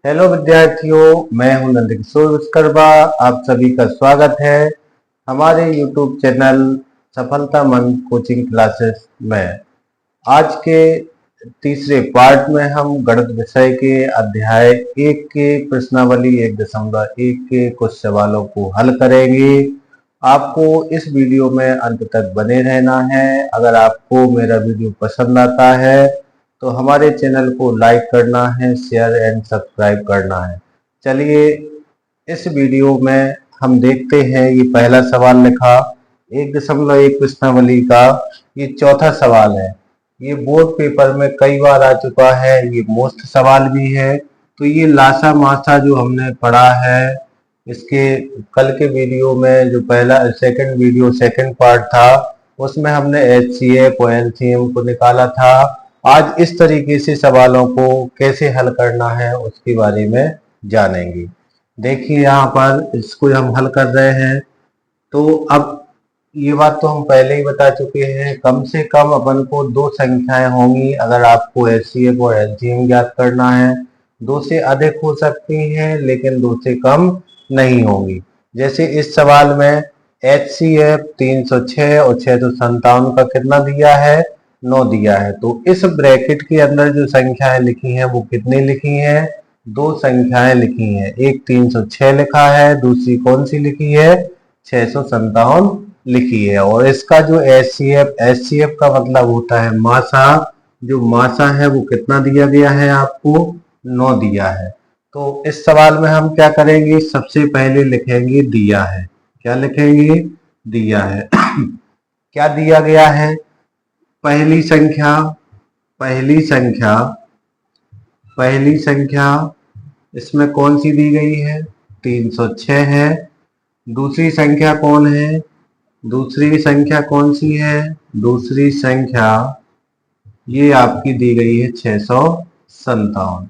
Hello विद्यार्थियों, मैं हूं नंदकिशोर विश्वकर्मा। आप सभी का स्वागत है हमारे यूट्यूब चैनल सफलता मंत्र कोचिंग क्लासेस में। आज के तीसरे पार्ट में हम गणित विषय के अध्याय 1 के प्रश्नावली 1.1 के कुछ सवालों को हल करेंगे। आपको इस वीडियो में अंत तक बने रहना है। अगर आपको मेरा वीडियो पसंद आता है तो हमारे चैनल को लाइक करना है, शेयर एंड सब्सक्राइब करना है। चलिए इस वीडियो में हम देखते हैं। ये पहला सवाल लिखा 1.1 प्रश्नावली का, ये चौथा सवाल है। ये बोर्ड पेपर में कई बार आ चुका है, ये मोस्ट सवाल भी है। तो ये लासा मासा जो हमने पढ़ा है, इसके कल के वीडियो में जो सेकंड पार्ट था, उसमें हमने HCF और LCM को निकाला था। आज इस तरीके से सवालों को कैसे हल करना है उसके बारे में जानेंगे। देखिए यहाँ पर इसको हम हल कर रहे हैं। तो अब ये बात तो हम पहले ही बता चुके हैं, कम से कम अपन को 2 संख्याएं होंगी अगर आपको HCF और LCM ज्ञात करना है। 2 से अधिक हो सकती हैं लेकिन 2 से कम नहीं होंगी। जैसे इस सवाल में HCF 306 और 657 का कितना दिया है, 9 दिया है। तो इस ब्रैकेट के अंदर जो संख्याएं लिखी हैं वो कितनी लिखी हैं, 2 संख्याएं लिखी हैं। एक 306 लिखा है, दूसरी कौन सी लिखी है, 657 लिखी है। और इसका जो HCF का मतलब होता है मासा। जो मासा है वो कितना दिया गया है, आपको 9 दिया है। तो इस सवाल में हम क्या करेंगे, सबसे पहले लिखेंगे दिया है। क्या लिखेंगे, दिया है। क्या दिया गया है, पहली संख्या इसमें कौन सी दी गई है, 306 है। दूसरी संख्या कौन है, दूसरी संख्या कौन सी है, दूसरी संख्या ये आपकी दी गई है 657।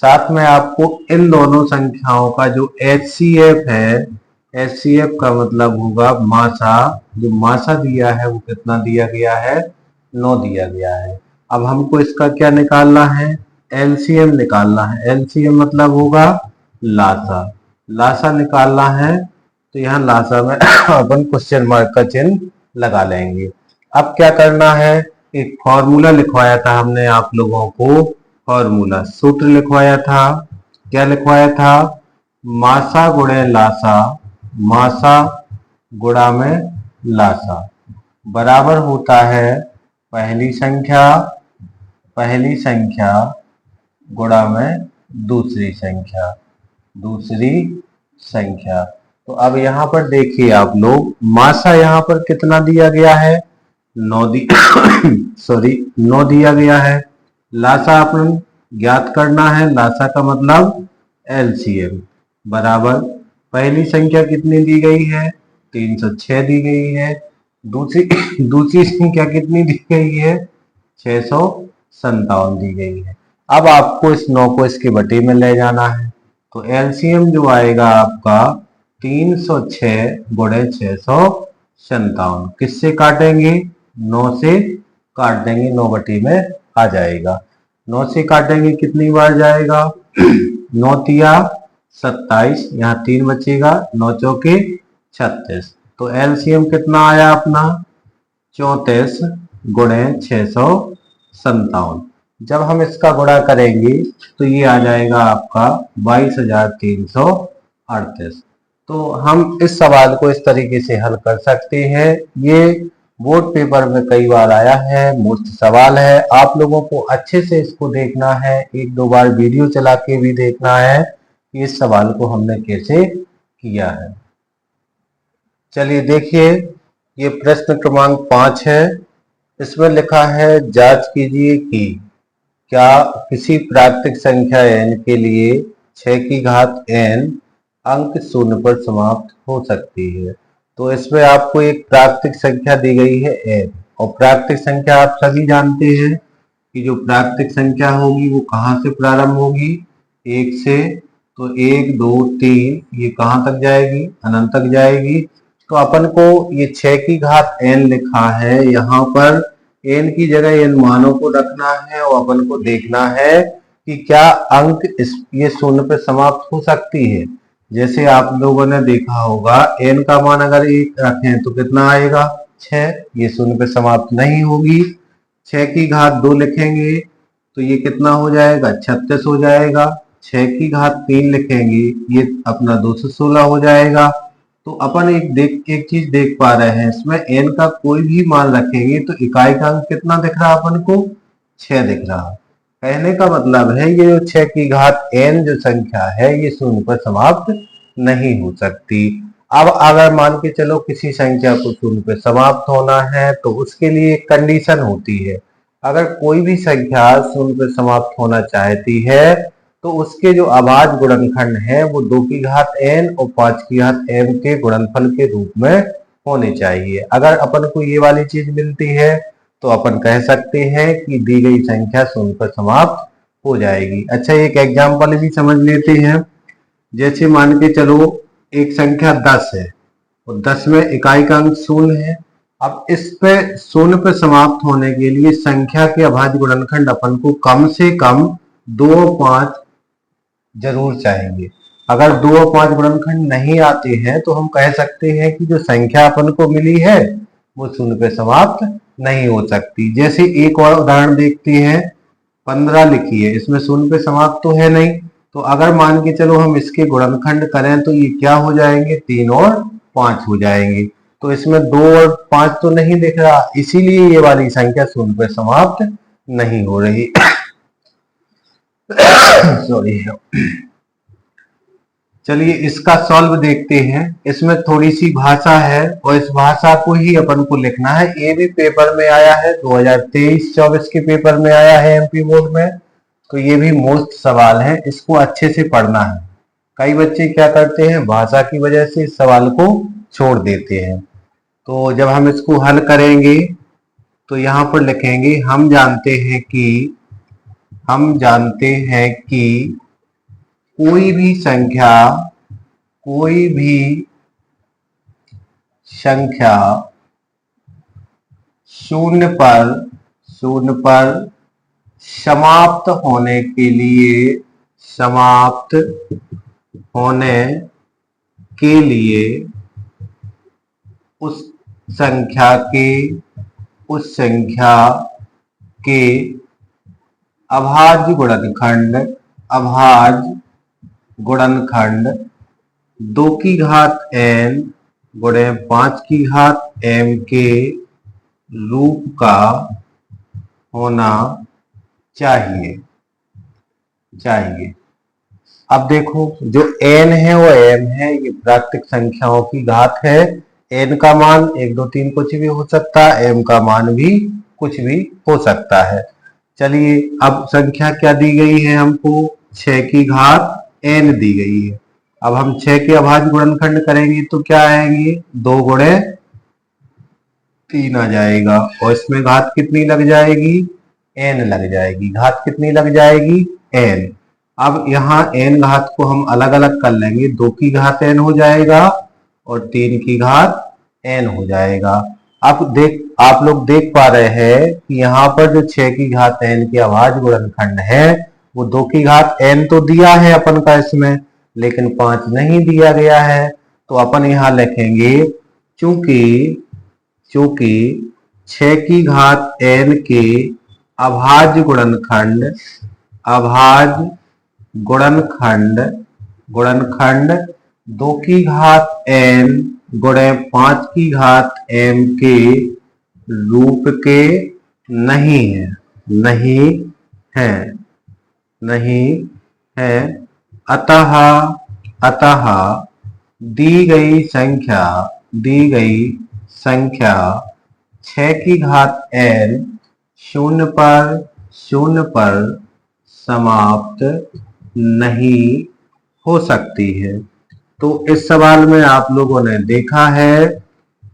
साथ में आपको इन दोनों संख्याओं का जो HCF है, HCF का मतलब होगा मासा। जो मासा दिया है वो कितना दिया गया है, 9 दिया गया है। अब हमको इसका क्या निकालना है, LCM निकालना है। LCM मतलब होगा लासा। लासा निकालना है तो यहाँ लासा में अपन क्वेश्चन मार्क का चिन्ह लगा लेंगे। अब क्या करना है, एक फॉर्मूला लिखवाया था हमने आप लोगों को, फॉर्मूला सूत्र लिखवाया था। क्या लिखवाया था, मासा गुणे लासा, मासा गुणा में लासा बराबर होता है पहली संख्या गुणा में दूसरी संख्या। तो अब यहाँ पर देखिए आप लोग, मासा यहाँ पर कितना दिया गया है, 9 दिया गया है। लासा अपन ज्ञात करना है, लासा का मतलब LCM बराबर पहली संख्या कितनी दी गई है, 306 दी गई है। दूसरी संख्या कितनी दी गई है, 657 दी गई है। अब आपको इस 9 को इसके बटे में ले जाना है। तो LCM जो आएगा आपका 306 गुणे 657, किससे काटेंगे, 9 से काट देंगे, 9 बटे में आ जाएगा। 9 से काटेंगे कितनी बार जाएगा, 9 तिया 27, यहाँ 3 बचेगा, 9 चौके 36। तो LCM कितना आया अपना, 34 गुणे 657। जब हम इसका गुणा करेंगे तो ये आ जाएगा आपका 22,338। तो हम इस सवाल को इस तरीके से हल कर सकते हैं। ये बोर्ड पेपर में कई बार आया है, मोस्ट सवाल है। आप लोगों को अच्छे से इसको देखना है, 1-2 बार वीडियो चला के भी देखना है कि इस सवाल को हमने कैसे किया है। चलिए देखिए, ये प्रश्न क्रमांक 5 है। इसमें लिखा है, जांच कीजिए कि क्या किसी प्राकृतिक संख्या n के लिए 6 की घात n अंक 0 पर समाप्त हो सकती है। तो इसमें आपको एक प्राकृतिक संख्या दी गई है n, और प्राकृतिक संख्या आप सभी जानते हैं कि जो प्राकृतिक संख्या होगी वो कहाँ से प्रारंभ होगी, 1 से। तो 1 2 3 ये कहाँ तक जाएगी, अनंत तक जाएगी। तो अपन को ये 6 की घात n लिखा है, यहाँ पर n की जगह n मानों को रखना है और अपन को देखना है कि क्या अंक ये शून्य पे समाप्त हो सकती है। जैसे आप लोगों ने देखा होगा n का मान अगर 1 रखें तो कितना आएगा 6, ये शून्य पे समाप्त नहीं होगी। 6 की घात 2 लिखेंगे तो ये कितना हो जाएगा 36 हो जाएगा। 6 की घात 3 लिखेंगे ये अपना 216 हो जाएगा। तो अपन एक चीज देख पा रहे हैं, इसमें n का कोई भी मान रखेंगे तो इकाई का अंक कितना दिख रहा अपन को 6 दिख रहा। कहने का मतलब है ये जो 6 की घात n जो संख्या है ये शून्य पर समाप्त नहीं हो सकती। अब अगर मान के चलो किसी संख्या को शून्य पर समाप्त होना है तो उसके लिए एक कंडीशन होती है। अगर कोई भी संख्या शून्य पर समाप्त होना चाहती है तो उसके जो अभाज्य गुणनखंड है वो 2 की घात n और 5 की घात m के गुणनफल के रूप में होने चाहिए। अगर अपन को ये वाली चीज मिलती है तो अपन कह सकते हैं कि दी गई संख्या शून्य पर समाप्त हो जाएगी। अच्छा, एक एग्जाम्पल भी समझ लेते हैं। जैसे मान के चलो एक संख्या 10 है और 10 में इकाई का अंक 0 है। अब इस पे शून्य पे समाप्त होने के लिए संख्या के अभाज्य गुणनखंड अपन को कम से कम 2 और 5 जरूर चाहेंगे। अगर 2 और 5 गुणनखंड नहीं आते हैं तो हम कह सकते हैं कि जो संख्या अपन को मिली है वो शून्य पे समाप्त नहीं हो सकती। जैसे एक और उदाहरण देखते हैं, 15 लिखी है, इसमें शून्य पे समाप्त तो है नहीं, तो अगर मान के चलो हम इसके गुणनखंड करें तो ये क्या हो जाएंगे 3 और 5 हो जाएंगे। तो इसमें 2 और 5 तो नहीं दिख रहा, इसीलिए ये वाली संख्या शून्य पे समाप्त नहीं हो रही। सॉरी। चलिए इसका सॉल्व देखते हैं। इसमें थोड़ी सी भाषा है और इस भाषा को ही अपन को लिखना है। ये भी पेपर में आया है, 2023-24 के पेपर में आया है एमपी बोर्ड में। तो ये भी मोस्ट सवाल है, इसको अच्छे से पढ़ना है। कई बच्चे क्या करते हैं, भाषा की वजह से इस सवाल को छोड़ देते हैं। तो जब हम इसको हल करेंगे तो यहाँ पर लिखेंगे हम जानते हैं कि कोई भी संख्या शून्य पर समाप्त होने के लिए उस संख्या के अभाज्य गुणनखंड 2 की घात n गुणे 5 की घात m के रूप का होना चाहिए। अब देखो जो n है वो m है, ये प्राकृतिक संख्याओं की घात है। n का मान 1 2 3 कुछ भी हो सकता है, m का मान भी कुछ भी हो सकता है। चलिए अब संख्या क्या दी गई है हमको, 6 की घात n दी गई है। अब हम 6 के अभाज्य गुणनखंड करेंगे तो क्या आएंगे 2 गुणे 3 आ जाएगा और इसमें घात कितनी लग जाएगी n लग जाएगी। घात कितनी लग जाएगी n। अब यहाँ n घात को हम अलग अलग कर लेंगे, 2 की घात n हो जाएगा और 3 की घात n हो जाएगा। अब आप लोग देख पा रहे हैं कि यहाँ पर जो 6 की घात n के अभाज्य गुणनखंड है वो 2 की घात n तो दिया है अपन का इसमें, लेकिन 5 नहीं दिया गया है। तो अपन यहाँ लिखेंगे चूंकि 6 की घात n के अभाज्य गुणनखंड 2 की घात n गुणे 5 की घात m के रूप के नहीं है। अतः दी गई संख्या 6 की घात n शून्य पर समाप्त नहीं हो सकती है। तो इस सवाल में आप लोगों ने देखा है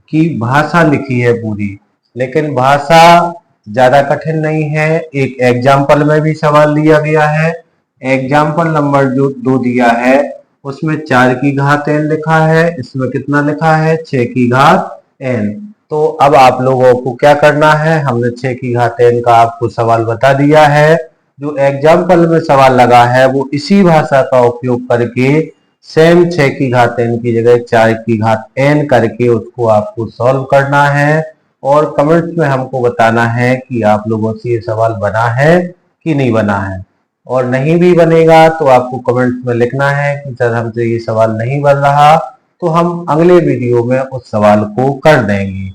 कि भाषा लिखी है पूरी, लेकिन भाषा ज्यादा कठिन नहीं है। एक एग्जाम्पल में भी सवाल दिया गया है। एग्जाम्पल नंबर जो 2 दिया है उसमें 4 की घात n लिखा है, इसमें कितना लिखा है 6 की घात n। तो अब आप लोगों को क्या करना है, हमने 6 की घात n का आपको सवाल बता दिया है। जो एग्जाम्पल में सवाल लगा है वो इसी भाषा का उपयोग करके सेम 6 की घात n की जगह 4 की घात n करके उसको आपको सॉल्व करना है और कमेंट्स में हमको बताना है कि आप लोगों से ये सवाल बना है कि नहीं बना है। और नहीं भी बनेगा तो आपको कमेंट्स में लिखना है कि सर हमसे ये सवाल नहीं बन रहा, तो हम अगले वीडियो में उस सवाल को कर देंगे।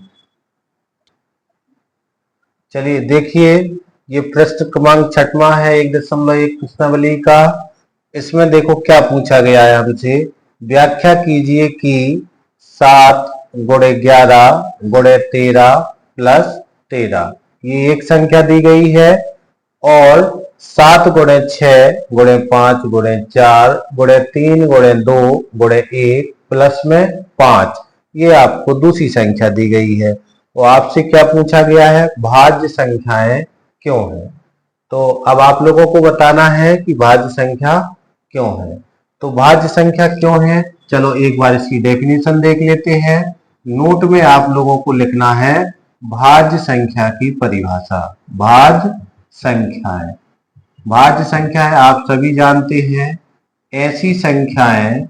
चलिए देखिए, ये प्रश्न क्रमांक 6वां है 1.1 प्रश्नावली का। इसमें देखो क्या पूछा गया है हमसे, व्याख्या कीजिए कि 7 गुणे 11 गुणे 13 प्लस 13 ये एक संख्या दी गई है और 7 गुणे 6 गुणे 5 गुणे 4 गुणे 3 गुणे 2 गुणे 1 प्लस में 5 ये आपको दूसरी संख्या दी गई है। तो आपसे क्या पूछा गया है, भाज्य संख्याएं क्यों है। तो अब आप लोगों को बताना है कि भाज्य संख्या क्यों है। तो भाज्य संख्या क्यों है, चलो एक बार इसकी डेफिनेशन देख लेते हैं। नोट में आप लोगों को लिखना है भाज्य संख्या की परिभाषा। भाज्य संख्याएं, भाज्य संख्याएं आप सभी जानते हैं ऐसी संख्याएं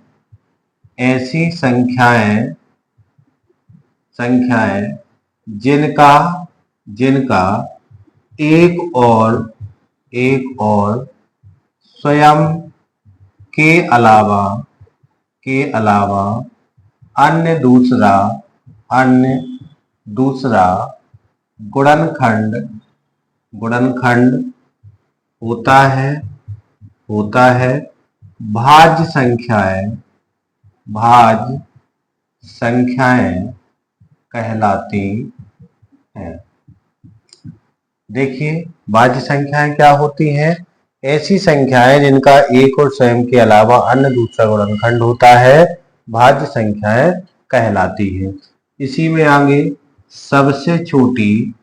जिनका एक और स्वयं के अलावा अन्य दूसरा गुणनखंड होता है। भाज्य संख्याएं कहलाती हैं। देखिए, भाज्य संख्याएं क्या होती हैं, ऐसी संख्याएं जिनका एक और स्वयं के अलावा अन्य दूसरा गुणनखंड होता है, भाज्य संख्याएं कहलाती है। इसी में आगे सबसे छोटी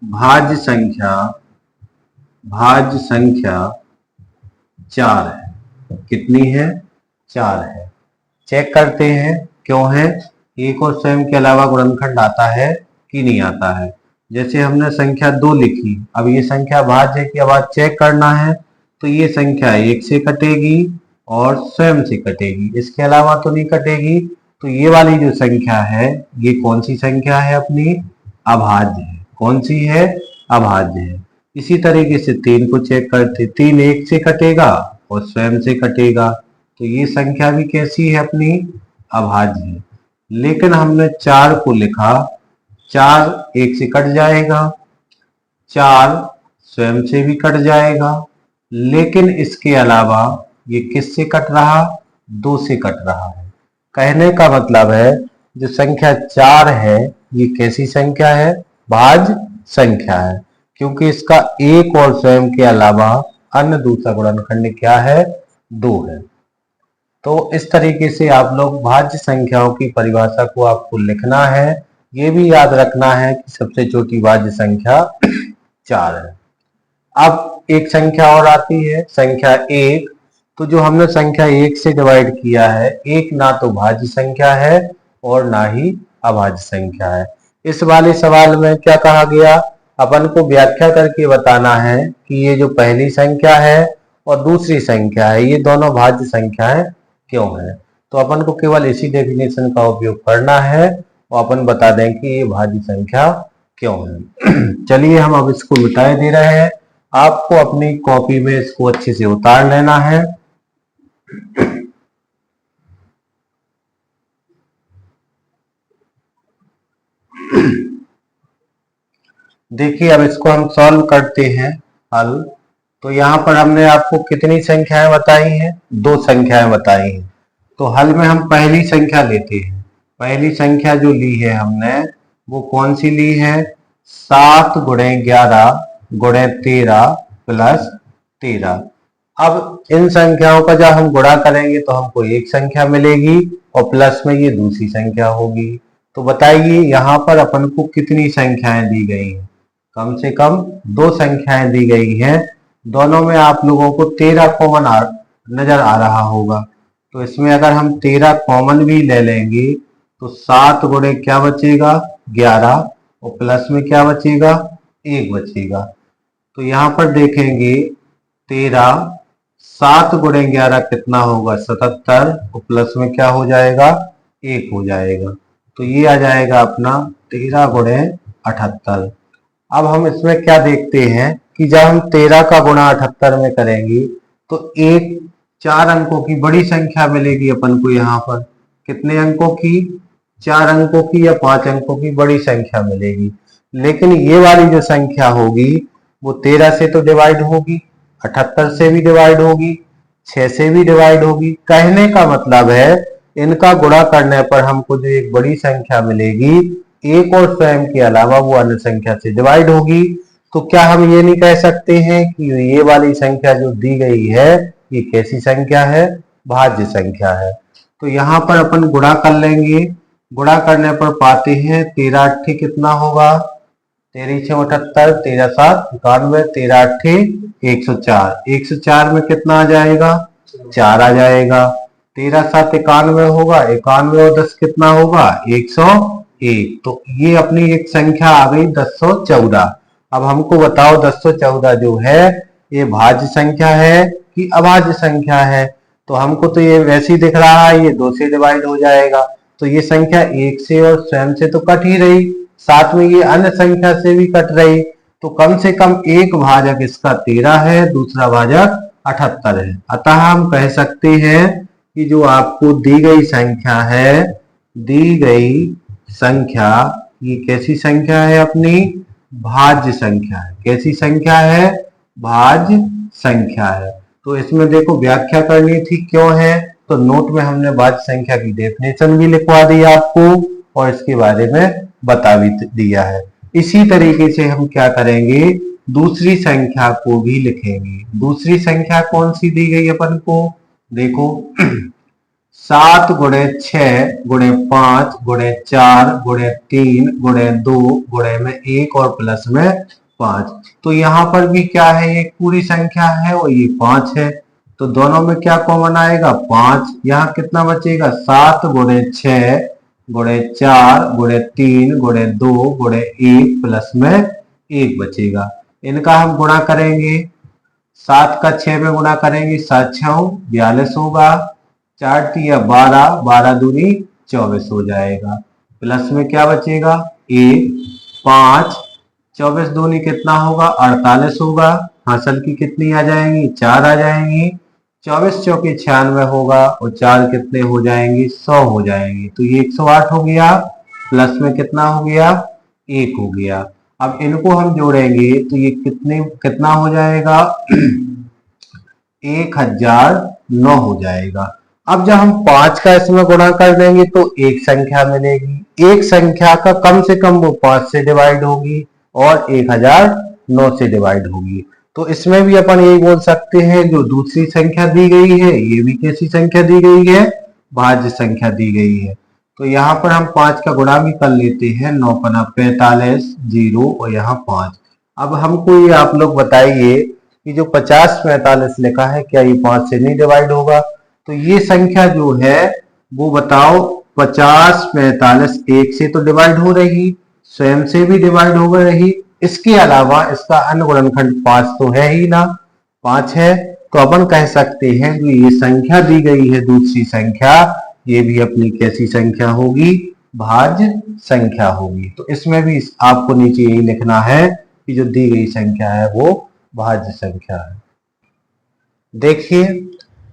भाज्य संख्या 4 है। कितनी है, 4 है। चेक करते हैं क्यों है, एक और स्वयं के अलावा गुणनखंड आता है कि नहीं आता है। जैसे हमने संख्या 2 लिखी, अब ये संख्या भाज्य है कि अब चेक करना है, तो ये संख्या 1 से कटेगी और स्वयं से कटेगी, इसके अलावा तो नहीं कटेगी। तो ये वाली जो संख्या है ये कौन सी संख्या है, अपनी अभाज्य है। कौन सी है, अभाज्य है। इसी तरीके से 3 को चेक करते, 3 1 से कटेगा और स्वयं से कटेगा, तो ये संख्या भी कैसी है, अपनी अभाज्य है। लेकिन हमने 4 को लिखा, 4 1 से कट जाएगा, 4 स्वयं से भी कट जाएगा, लेकिन इसके अलावा ये किससे कट रहा, 2 से कट रहा है। कहने का मतलब है जो संख्या 4 है ये कैसी संख्या है, भाज्य संख्या है, क्योंकि इसका एक और स्वयं के अलावा अन्य दूसरा गुणनखंड क्या है, 2 है। तो इस तरीके से आप लोग भाज्य संख्याओं की परिभाषा को आपको लिखना है। ये भी याद रखना है कि सबसे छोटी भाज्य संख्या 4 है। अब एक संख्या और आती है, संख्या 1। तो जो हमने संख्या 1 से डिवाइड किया है, 1 ना तो भाज्य संख्या है और ना ही अभाज्य संख्या है। इस वाले सवाल में क्या कहा गया, अपन को व्याख्या करके बताना है कि ये जो पहली संख्या है और दूसरी संख्या है ये दोनों भाज्य संख्याएं क्यों है। तो अपन को केवल इसी डेफिनेशन का उपयोग करना है और अपन बता दें कि ये भाज्य संख्या क्यों है। चलिए हम अब इसको मिटाए दे रहे हैं, आपको अपनी कॉपी में इसको अच्छे से उतार लेना है। देखिए अब इसको हम सॉल्व करते हैं हल। तो यहाँ पर हमने आपको कितनी संख्याएं बताई हैं, 2 संख्याएं बताई हैं। तो हल में हम पहली संख्या लेते हैं। पहली संख्या जो ली है हमने वो कौन सी ली है, 7 गुणे 11 गुणे 13 प्लस 13। अब इन संख्याओं का जब हम गुणा करेंगे तो हमको एक संख्या मिलेगी और प्लस में ये दूसरी संख्या होगी। तो बताइए यहाँ पर अपन को कितनी संख्याएं दी गई हैं, कम से कम 2 संख्याएं दी गई हैं। दोनों में आप लोगों को 13 कॉमन नजर आ रहा होगा। तो इसमें अगर हम 13 कॉमन भी ले लेंगे तो 7 गुणे क्या बचेगा, 11 और प्लस में क्या बचेगा, 1 बचेगा। तो यहाँ पर देखेंगे 13, 7 गुणे 11 कितना होगा, 77, और प्लस में क्या हो जाएगा, 1 हो जाएगा। तो ये आ जाएगा अपना 13 गुणे 78। अब हम इसमें क्या देखते हैं कि जब हम 13 का गुणा 78 में करेंगे तो एक 4 अंकों की बड़ी संख्या मिलेगी अपन को। यहाँ पर कितने अंकों की, 4 अंकों की या 5 अंकों की बड़ी संख्या मिलेगी। लेकिन ये वाली जो संख्या होगी वो 13 से तो डिवाइड होगी, 78 से भी डिवाइड होगी, 6 से भी डिवाइड होगी। कहने का मतलब है इनका गुणा करने पर हमको जो एक बड़ी संख्या मिलेगी, एक और स्वयं के अलावा वो अन्य संख्या से डिवाइड होगी। तो क्या हम ये नहीं कह सकते हैं कि ये वाली संख्या जो दी गई है ये कैसी संख्या है, भाज्य संख्या है। तो यहाँ पर अपन गुणा कर लेंगे। गुणा करने पर पाते हैं 13 अट्ठे कितना होगा, 13 6 78, 13 7 91, 13 अट्ठे 104। 104 में कितना आ जाएगा, 4 आ जाएगा। 13 7 91 होगा, 91 और 10 कितना होगा, 101। तो ये अपनी एक संख्या आ गई 1014। अब हमको बताओ 1014 जो है ये भाज्य संख्या है कि अभाज्य संख्या है। तो हमको तो ये वैसे ही दिख रहा है, ये 2 से डिवाइड हो जाएगा। तो ये संख्या 1 से और स्वयं से तो कट ही रही, साथ में ये अन्य संख्या से भी कट रही। तो कम से कम एक भाजक इसका 13 है, दूसरा भाजक 78 है। अतः हम कह सकते हैं कि जो आपको दी गई संख्या है, दी गई संख्या ये कैसी संख्या है, अपनी भाज्य संख्या है। कैसी संख्या है, भाज्य संख्या है। तो इसमें देखो व्याख्या करनी थी क्यों है, तो नोट में हमने भाज्य संख्या की डेफिनेशन भी लिखवा दी आपको और इसके बारे में बता भी दिया है। इसी तरीके से हम क्या करेंगे, दूसरी संख्या को भी लिखेंगे। दूसरी संख्या कौन सी दी गई अपन को, देखो 7 गुणे 6 गुणे 5 गुणे 4 गुणे 3 गुणे 2 गुणे में 1 और प्लस में 5। तो यहाँ पर भी क्या है, एक पूरी संख्या है और ये 5 है। तो दोनों में क्या कॉमन आएगा, 5। यहाँ कितना बचेगा, 7 गुणे 6 गुणे 4 गुणे 3 गुणे 2 गुणे 1 प्लस में 1 बचेगा। इनका हम गुणा करेंगे, 7 का 6 में गुणा करेंगे, 7 6 42 होगा, 4 तिया 12, 12 दूनी 24 हो जाएगा। प्लस में क्या बचेगा, 1 5, 24 दूनी कितना होगा, 48 होगा। हासिल की कितनी आ जाएंगी, 4 आ जाएंगी। 24 चौके 96 होगा और 4 कितने हो जाएंगे, 100 हो जाएंगे। तो ये 108 हो गया। प्लस में कितना हो गया, 1 हो गया। अब इनको हम जोड़ेंगे तो ये कितना हो जाएगा 1009 हो जाएगा। अब जब हम 5 का इसमें गुणा कर देंगे तो एक संख्या मिलेगी। एक संख्या का कम से कम वो 5 से डिवाइड होगी और 1009 से डिवाइड होगी। तो इसमें भी अपन यही बोल सकते हैं, जो दूसरी संख्या दी गई है ये भी कैसी संख्या दी गई है, भाज्य संख्या दी गई है। तो यहाँ पर हम 5 का गुणा भी कर लेते हैं, 9 पना 45 0 और यहाँ 5। अब हमको ये आप लोग बताइए कि जो 50 45 लिखा है क्या ये 5 से नहीं डिवाइड होगा। तो ये संख्या जो है वो बताओ 50 45 1 से तो डिवाइड हो रही, स्वयं से भी डिवाइड हो रही, इसके अलावा इसका अन्य गुणनखंड 5 तो है ही ना, 5 है। तो अपन कह सकते हैं कि ये संख्या दी गई है दूसरी संख्या, ये भी अपनी कैसी संख्या होगी, भाज्य संख्या होगी। तो इसमें भी आपको नीचे यही लिखना है कि जो दी गई संख्या है वो भाज्य संख्या है। देखिए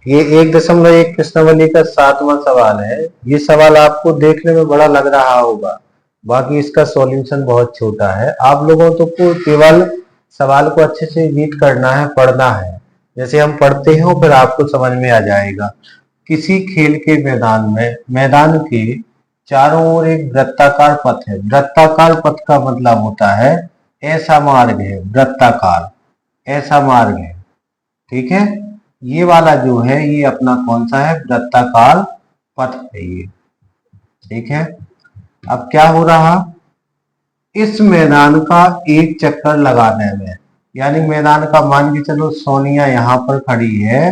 ये 1.1 प्रश्नावली का 7वां सवाल है। ये सवाल आपको देखने में बड़ा लग रहा होगा, बाकी इसका सॉल्यूशन बहुत छोटा है। आप लोगों तो को केवल सवाल को अच्छे से रीड करना है, पढ़ना है। जैसे हम पढ़ते हैं फिर आपको समझ में आ जाएगा। किसी खेल के मैदान के चारों ओर एक वृत्ताकार पथ है। वृत्ताकार पथ का मतलब होता है ऐसा मार्ग है, वृत्ताकार ऐसा मार्ग है, ठीक है। ये वाला जो है ये अपना कौन सा है, वृत्ताकार पथ है ये, ठीक है। अब क्या हो रहा, इस मैदान का एक चक्कर लगाने में, यानी मैदान का मान के चलो सोनिया यहाँ पर खड़ी है,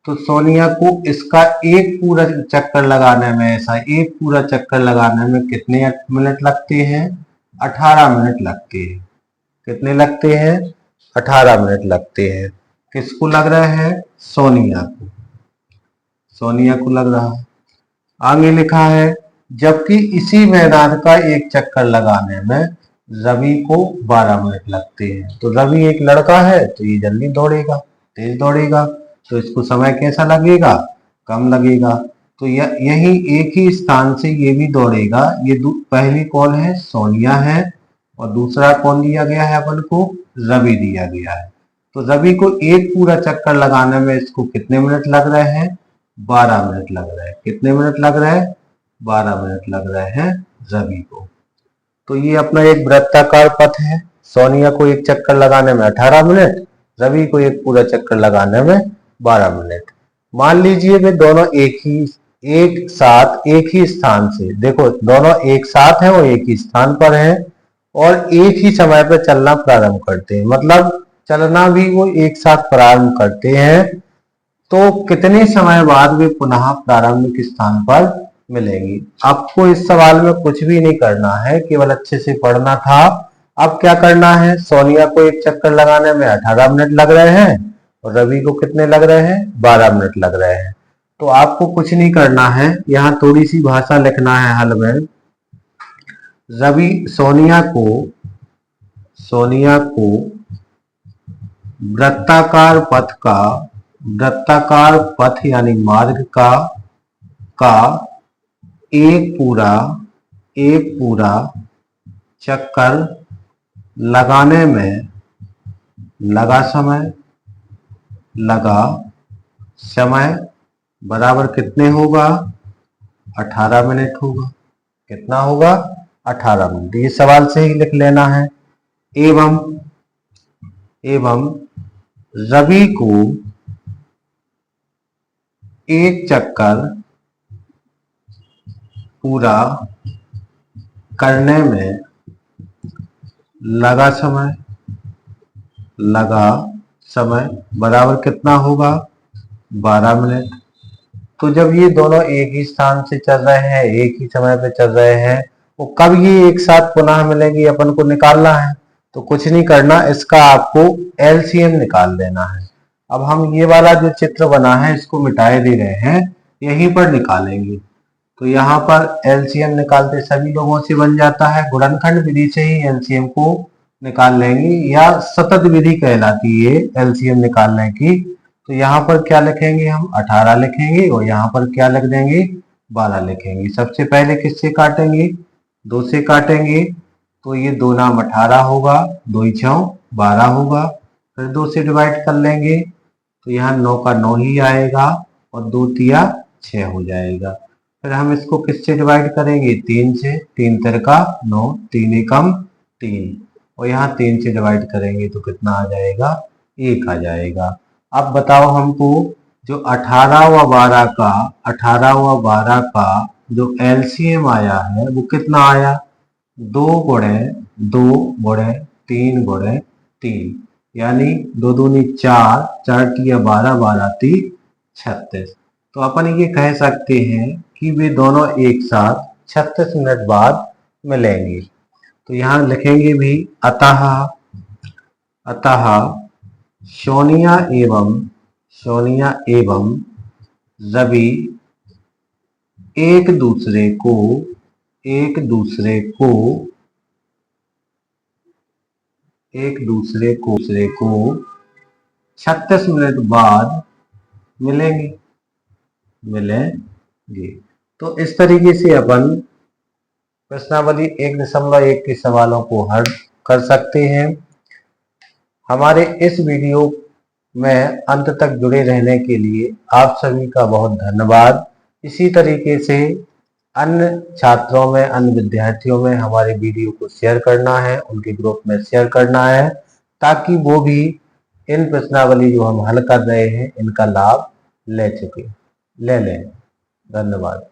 तो सोनिया को इसका एक पूरा चक्कर लगाने में, ऐसा एक पूरा चक्कर लगाने में कितने मिनट लगते हैं, 18 मिनट लगते हैं। कितने लगते हैं? 18 मिनट लगते हैं। किसको लग रहा है? सोनिया को। सोनिया को लग रहा है। आगे लिखा है जबकि इसी मैदान का एक चक्कर लगाने में रवि को 12 मिनट लगते हैं। तो रवि एक लड़का है तो ये जल्दी दौड़ेगा, तेज दौड़ेगा, तो इसको समय कैसा लगेगा? कम लगेगा। तो यही एक ही स्थान से ये भी दौड़ेगा। ये पहली कौन है? सोनिया है। और दूसरा कौन दिया गया है अपन को? रवि दिया गया है। तो रवि को एक पूरा चक्कर लगाने में इसको कितने मिनट लग रहे हैं? 12 मिनट लग रहे हैं। कितने मिनट लग रहे हैं? 12 मिनट लग रहे हैं रवि को। तो ये अपना एक वृत्ताकार पथ है। सोनिया को एक चक्कर लगाने में 18 मिनट, रवि को एक पूरा चक्कर लगाने में 12 मिनट। मान लीजिए वे दोनों एक साथ एक ही स्थान से, देखो दोनों एक साथ हैं, वो एक ही स्थान पर हैं और एक ही समय पर चलना प्रारंभ करते हैं। मतलब चलना भी वो एक साथ प्रारंभ करते हैं। तो कितने समय बाद वे पुनः प्रारंभिक स्थान पर मिलेंगी? आपको इस सवाल में कुछ भी नहीं करना है, केवल अच्छे से पढ़ना था। अब क्या करना है? सोनिया को एक चक्कर लगाने में 18 मिनट लग रहे हैं और रवि को कितने लग रहे हैं? 12 मिनट लग रहे हैं। तो आपको कुछ नहीं करना है, यहाँ थोड़ी सी भाषा लिखना है हल में। रवि सोनिया को वृत्ताकार पथ यानी मार्ग का एक पूरा चक्कर लगाने में लगा समय बराबर कितने होगा? 18 मिनट होगा। कितना होगा? 18 मिनट। ये सवाल से ही लिख लेना है। एवं रवि को एक चक्कर पूरा करने में लगा समय बराबर कितना होगा? 12 मिनट। तो जब ये दोनों एक ही स्थान से चल रहे हैं, एक ही समय पे चल रहे हैं, वो कब ये एक साथ पुनः मिलेंगे अपन को निकालना है। तो कुछ नहीं करना, इसका आपको एलसीएम निकाल देना है। अब हम ये वाला जो चित्र बना है इसको मिटाए दे रहे हैं, यहीं पर निकालेंगे। तो यहाँ पर एलसीएम निकालते सभी लोगों से बन जाता है। गुणनखंड विधि से ही एलसीएम को निकाल लेंगे, या सतत विधि कहलाती है एलसीएम निकालने की। तो यहाँ पर क्या लिखेंगे? हम 18 लिखेंगे और यहाँ पर क्या लिख देंगे? 12 लिखेंगे। सबसे पहले किससे काटेंगे? 2 से काटेंगे। तो ये 2 नाम 18 होगा, 2 छौ 12 होगा। फिर 2 से डिवाइड कर लेंगे तो यहाँ 9 का 9 ही आएगा और 2 तिया 6 हो जाएगा। फिर हम इसको किससे डिवाइड करेंगे? 3 से। 3 तिरका 9, 3 एकम 3 और यहाँ 3 से डिवाइड करेंगे तो कितना आ जाएगा? 1 आ जाएगा। अब बताओ हमको जो 18 व 12 का जो एलसीएम आया है वो कितना आया? 2 गुणे 2 गुणे 3 गुणे 3 यानी 2 दूनी 4, 4 तिया 12, 12 ती 36। तो अपन ये कह सकते हैं कि वे दोनों एक साथ 36 मिनट बाद मिलेंगे। तो यहाँ लिखेंगे भी अतः सोनिया एवं रवि एक दूसरे को 36 मिनट बाद मिलेंगे। तो इस तरीके से अपन प्रश्नावली 1.1 के सवालों को हल कर सकते हैं। हमारे इस वीडियो में अंत तक जुड़े रहने के लिए आप सभी का बहुत धन्यवाद। इसी तरीके से अन्य छात्रों में, अन्य विद्यार्थियों में हमारे वीडियो को शेयर करना है, उनके ग्रुप में शेयर करना है, ताकि वो भी इन प्रश्नावली जो हम हल कर रहे हैं इनका लाभ ले लें। धन्यवाद।